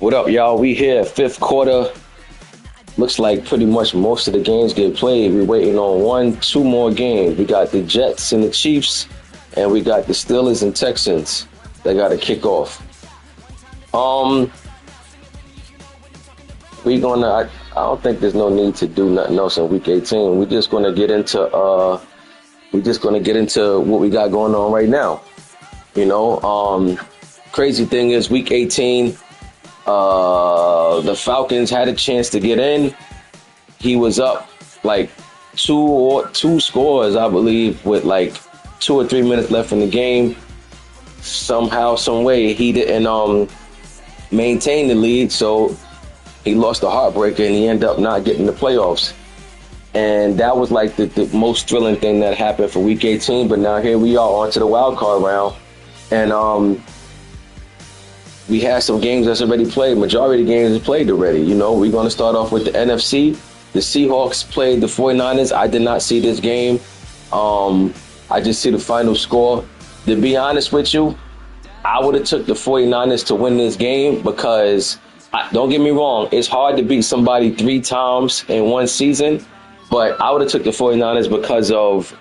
What up, y'all? We here, fifth quarter. Looks like pretty much most of the games get played. We're waiting on two more games. We got the Jets and the Chiefs, and we got the Steelers and Texans that got to kick off. I don't think there's no need to do nothing else in Week 18. We're just gonna get into what we got going on right now. Crazy thing is Week 18. The Falcons had a chance to get in. He was up like two scores, I believe, with like 2 or 3 minutes left in the game. Somehow, some way, he didn't maintain the lead, so he lost the heartbreaker and he ended up not getting the playoffs. And that was like the most thrilling thing that happened for Week 18. But now here we are on to the wild card round, and we had some games that's already played. Majority of the games is played already. We're going to start off with the NFC. The Seahawks played the 49ers. I did not see this game. I just see the final score. To be honest with you, I would have took the 49ers to win this game because, don't get me wrong, it's hard to beat somebody 3 times in one season. But I would have took the 49ers because of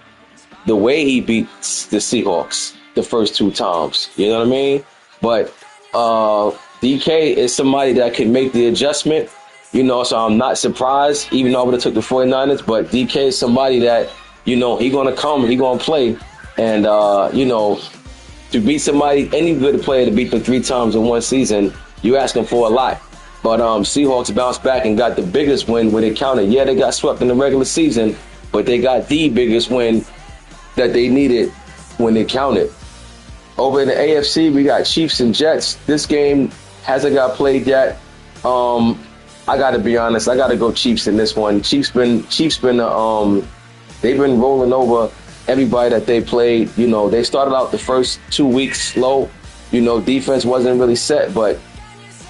the way he beat the Seahawks the first 2 times. You know what I mean? But DK is somebody that can make the adjustment, so I'm not surprised, even though I would have took the 49ers. But DK is somebody that, he going to come, he going to play. And, to beat somebody, any good player to beat them 3 times in one season, you asking for a lot. But Seahawks bounced back and got the biggest win when it counted. Yeah, they got swept in the regular season, but they got the biggest win that they needed when it counted. Over in the AFC, we got Chiefs and Jets. This game hasn't got played yet. I got to be honest. I got to go Chiefs in this one. Chiefs been they've been rolling over everybody that they played. They started out the first 2 weeks slow. Defense wasn't really set, but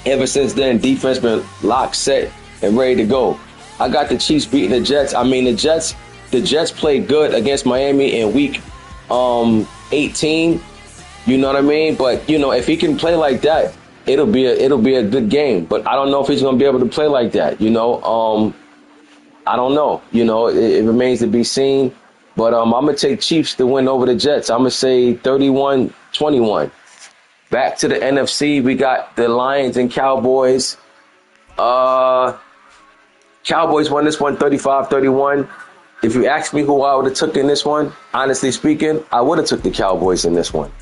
ever since then, defense been locked, set, and ready to go. I got the Chiefs beating the Jets. I mean, the Jets played good against Miami in Week 18. You know what I mean? But if he can play like that, it'll be a good game. But I don't know if he's gonna be able to play like that. I don't know. It remains to be seen. But I'm gonna take Chiefs to win over the Jets. I'm gonna say 31-21. Back to the NFC, we got the Lions and Cowboys. Cowboys won this one 35-31. If you ask me who I would have took in this one, honestly speaking, I would have took the Cowboys in this one.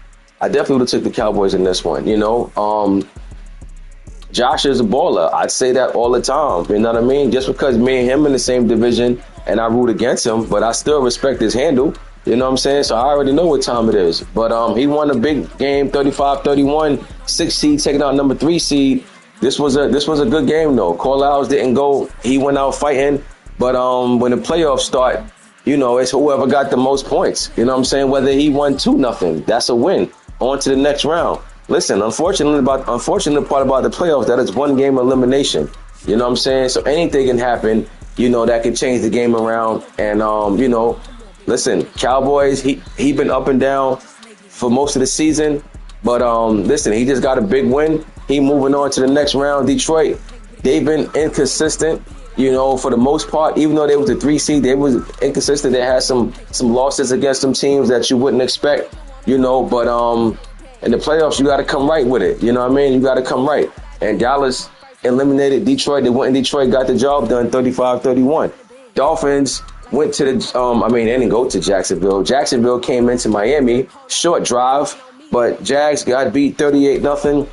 I definitely would have took the Cowboys in this one. Josh is a baller. I say that all the time. You know what I mean? Just because me and him in the same division and I root against him, but I still respect his handle. You know what I'm saying? So I already know what time it is. But he won a big game, 35-31, 6 seed taking out number 3 seed. This was a good game though. Corlals didn't go. He went out fighting. But when the playoffs start, it's whoever got the most points. You know what I'm saying? Whether he won 2-0, that's a win. On to the next round. Listen, unfortunate part about the playoffs, that is one game elimination. You know what I'm saying? So anything can happen, that can change the game around. And, listen, Cowboys, he been up and down for most of the season. But, listen, he just got a big win. He moving on to the next round. Detroit, they've been inconsistent, for the most part. Even though they was the 3 seed, they was inconsistent. They had some losses against some teams that you wouldn't expect. But in the playoffs, you got to come right with it. You know what I mean? You got to come right. And Dallas eliminated Detroit. They went in Detroit, got the job done, 35-31. Dolphins went to the, they didn't go to Jacksonville. Jacksonville came into Miami, short drive, but Jags got beat 38-0.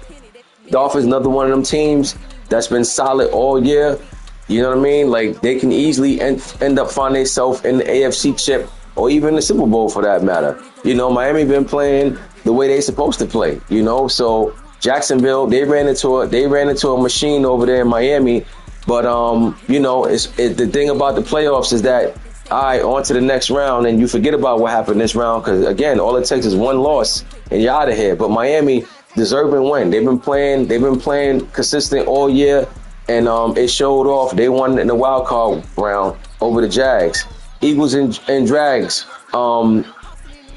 Dolphins, another one of them teams that's been solid all year. You know what I mean? Like, they can easily end up finding themselves in the AFC chip or even the Super Bowl for that matter. Miami been playing the way they supposed to play, So Jacksonville, they ran into a machine over there in Miami. But, the thing about the playoffs is that, all right, on to the next round, and you forget about what happened this round because, again, all it takes is one loss, and you're out of here. But Miami, deserving win. They've been playing consistent all year, and it showed off. They won in the wild card round over the Jags. Eagles and Drags.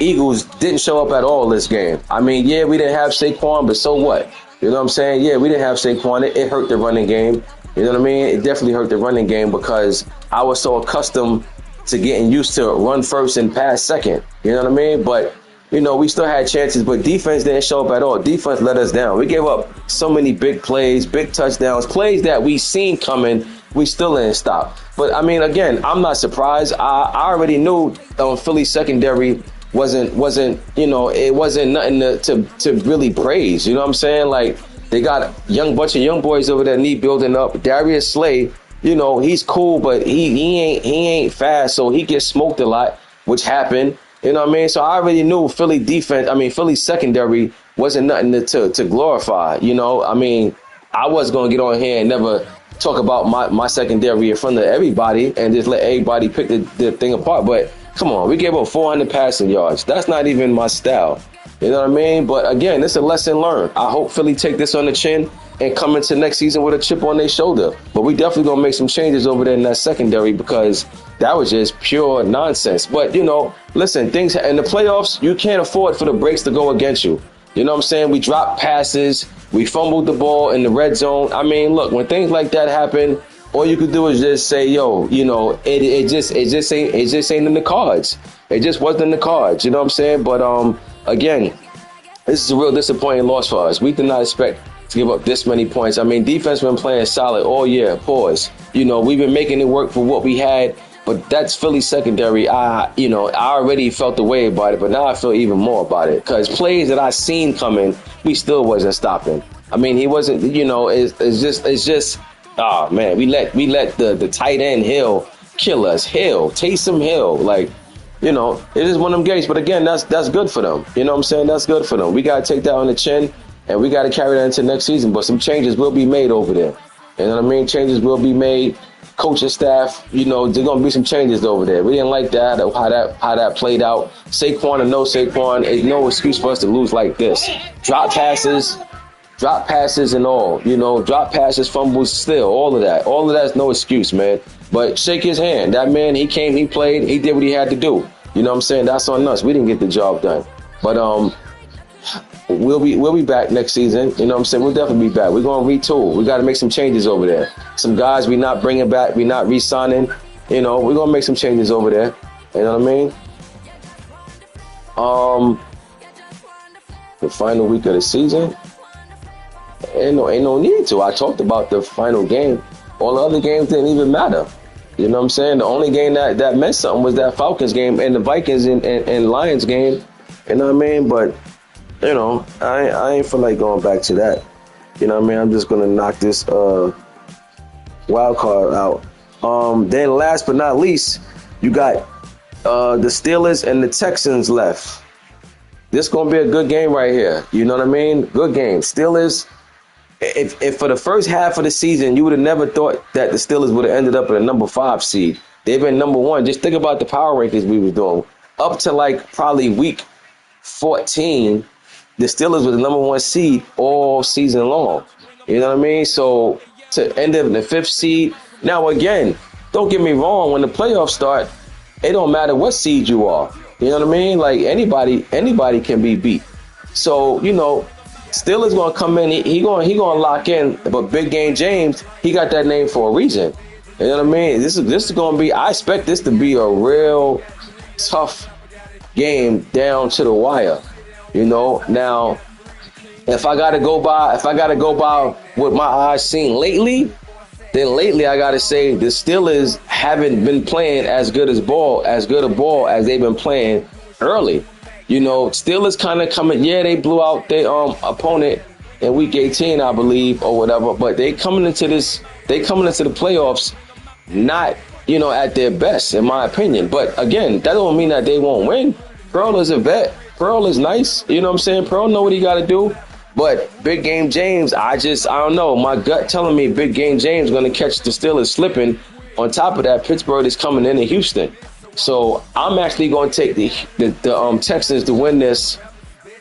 Eagles didn't show up at all this game. I mean, yeah, we didn't have Saquon, but so what? You know what I'm saying? Yeah, we didn't have Saquon. It hurt the running game. You know what I mean? It definitely hurt the running game because I was so accustomed to getting used to run first and pass second. You know what I mean? But, you know, we still had chances, but defense didn't show up at all. Defense let us down. We gave up so many big plays, big touchdowns, plays that we seen coming. We still didn't stop. But, I mean, again, I'm not surprised. I already knew Philly secondary wasn't you know, it wasn't nothing to really praise. You know what I'm saying? Like, they got a bunch of young boys over there need building up. Darius Slay, you know, he's cool, but he ain't fast, so he gets smoked a lot, which happened. You know what I mean? So I already knew Philly secondary wasn't nothing to glorify. You know, I mean, I was gonna get on here and never talk about my secondary in front of everybody and just let everybody pick the thing apart. But come on, we gave up 400 passing yards. That's not even my style. You know what I mean? But again, it's a lesson learned. I hope Philly take this on the chin and come into next season with a chip on their shoulder. But we definitely going to make some changes over there in that secondary because that was just pure nonsense. But, you know, listen, things in the playoffs, you can't afford for the breaks to go against you. You know what I'm saying? We dropped passes. We fumbled the ball in the red zone. I mean, look, when things like that happen, all you could do is just say, yo, you know, it just ain't in the cards. It just wasn't in the cards. You know what I'm saying? But again, this is a real disappointing loss for us. We did not expect to give up this many points. I mean, defense been playing solid all year. Pause. You know, we've been making it work for what we had, but that's Philly secondary. I already felt the way about it, but now I feel even more about it because plays that I seen coming, we still wasn't stopping. I mean, he wasn't. You know, it's just. Oh man, we let the tight end Hill kill us. Taysom Hill, like, you know, it is one of them games. But again, that's good for them. You know what I'm saying? That's good for them. We gotta take that on the chin, and we gotta carry that into next season. But some changes will be made over there. You know what I mean? Changes will be made. Coaching staff, you know, there's gonna be some changes over there. We didn't like that or how that played out. Saquon or no Saquon, there's no excuse for us to lose like this. Drop passes and all, you know, drop passes, fumbles, still, all of that's no excuse, man. But shake his hand. That man, he came, he played, he did what he had to do. You know what I'm saying? That's on us. We didn't get the job done. But we'll be back next season. You know what I'm saying? We'll definitely be back. We're gonna retool. We gotta make some changes over there. Some guys we not bringing back, we not re-signing. You know, we're gonna make some changes over there. You know what I mean? The final week of the season. Ain't no need to. I talked about the final game. All the other games didn't even matter. You know what I'm saying? The only game that meant something was that Falcons game and the Vikings and Lions game. You know what I mean? But, you know, I ain't feel like going back to that. You know what I mean? I'm just going to knock this wild card out. Then last but not least, you got the Steelers and the Texans left. This going to be a good game right here. You know what I mean? Good game. Steelers. If for the first half of the season, you would have never thought that the Steelers would have ended up at a number 5 seed. They've been number 1. Just think about the power rankings we was doing. Up to like probably week 14, the Steelers were the number 1 seed all season long. You know what I mean? So to end up in the 5th seed. Now, again, don't get me wrong. When the playoffs start, it don't matter what seed you are. You know what I mean? Like anybody can be beat. So, you know, Steelers gonna come in. He gonna lock in. But Big Game James, he got that name for a reason. You know what I mean? This is gonna be. I expect this to be a real tough game down to the wire. You know. Now, if I gotta go by what my eyes seen lately, then lately I gotta say the Steelers haven't been playing as good a ball as they've been playing early. You know, Steelers kind of coming. Yeah, they blew out their opponent in week 18, I believe, or whatever. But they coming into the playoffs not, you know, at their best, in my opinion. But again, that don't mean that they won't win. Pearl is a vet. Pearl is nice. You know what I'm saying? Pearl know what he got to do. But Big Game James, I don't know. My gut telling me Big Game James going to catch the Steelers slipping. On top of that, Pittsburgh is coming into Houston. So I'm actually going to take the Texans to win this,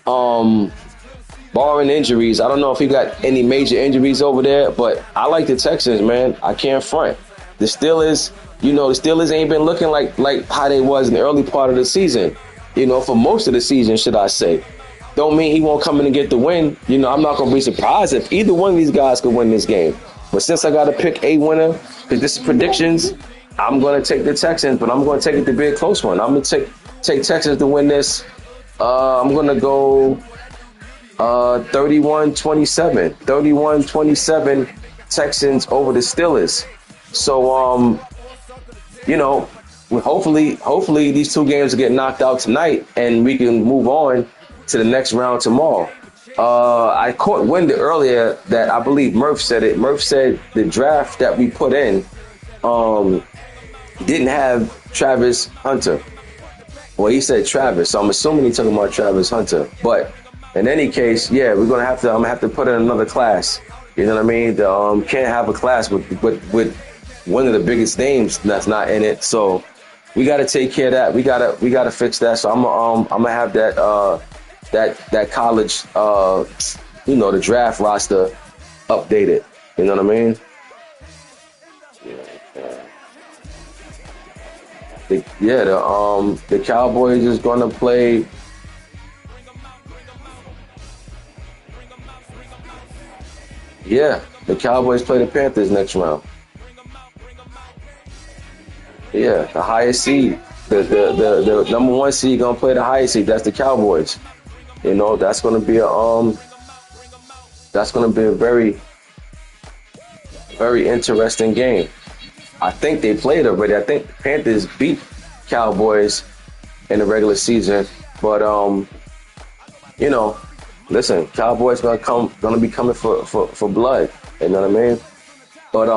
barring injuries. I don't know if he got any major injuries over there, but I like the Texans, man. I can't front. The Steelers, you know, the Steelers ain't been looking like how they was in the early part of the season, you know, for most of the season, should I say. don't mean he won't come in and get the win. You know, I'm not going to be surprised if either one of these guys could win this game. But since I got to pick a winner, because this is predictions, I'm going to take the Texans, but I'm going to take it to be a close one. I'm going to take Texans to win this. I'm going to go 31-27. 31-27 Texans over the Steelers. So, you know, hopefully these two games will get knocked out tonight and we can move on to the next round tomorrow. I caught wind earlier that I believe Murph said it. Murph said the draft that we put in didn't have Travis Hunter. Well, he said Travis, so I'm assuming he's talking about Travis Hunter. But in any case, yeah, I'm gonna have to put in another class. You know what I mean? Can't have a class with one of the biggest names that's not in it. So we got to take care of that. We gotta fix that. So I'm gonna have that college, the draft roster updated. You know what I mean? The Cowboys is gonna play. Yeah, the Cowboys play the Panthers next round. Yeah, the highest seed, the number one seed gonna play the highest seed. That's the Cowboys. You know, that's gonna be a very, very interesting game. I think they played already. I think the Panthers beat Cowboys in the regular season, but listen, Cowboys gonna be coming for blood. You know what I mean? But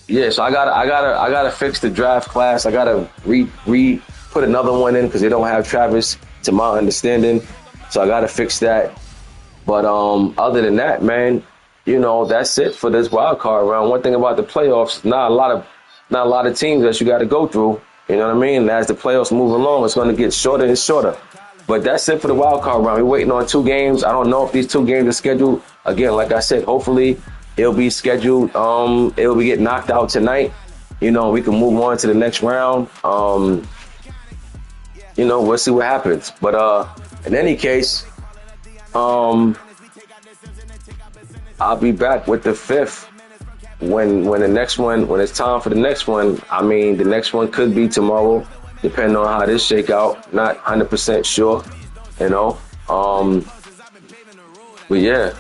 yeah. So I gotta fix the draft class. I gotta put another one in because they don't have Travis, to my understanding. So I gotta fix that. But other than that, man, that's it for this wild card round. One thing about the playoffs, not a lot of teams that you got to go through. You know what I mean? As the playoffs move along, it's going to get shorter and shorter. But that's it for the wild card round. We're waiting on 2 games. I don't know if these 2 games are scheduled. Again, like I said, hopefully it'll be scheduled. It'll be getting knocked out tonight. We can move on to the next round. We'll see what happens. But in any case, I'll be back with the 5th when it's time for the next one. I mean, the next one could be tomorrow, depending on how this shake out. Not 100% sure, But yeah,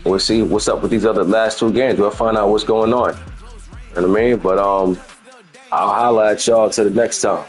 we'll see what's up with these other last 2 games. We'll find out what's going on. You know what I mean? But I'll holler at y'all till the next time.